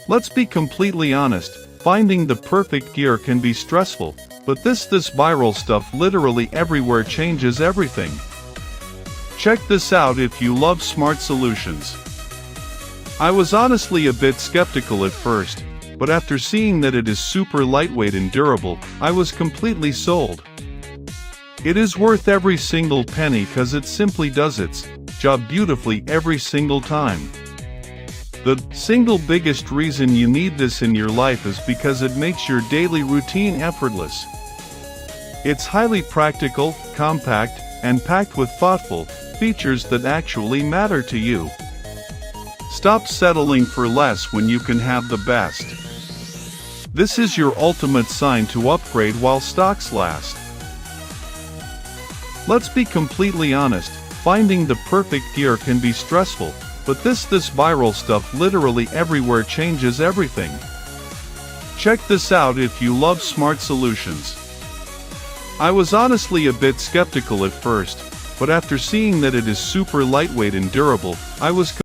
Let's be completely honest, finding the perfect gear can be stressful, but this viral stuff literally everywhere changes everything. Check this out if you love smart solutions. I was honestly a bit skeptical at first, but after seeing that it is super lightweight and durable, I was completely sold. It is worth every single penny cause it simply does its job beautifully every single time. The single biggest reason you need this in your life is because it makes your daily routine effortless. It's highly practical, compact, and packed with thoughtful features that actually matter to you. Stop settling for less when you can have the best. This is your ultimate sign to upgrade while stocks last. Let's be completely honest, finding the perfect gear can be stressful, but this viral stuff literally everywhere changes everything. Check this out if you love smart solutions. I was honestly a bit skeptical at first, but after seeing that it is super lightweight and durable, I was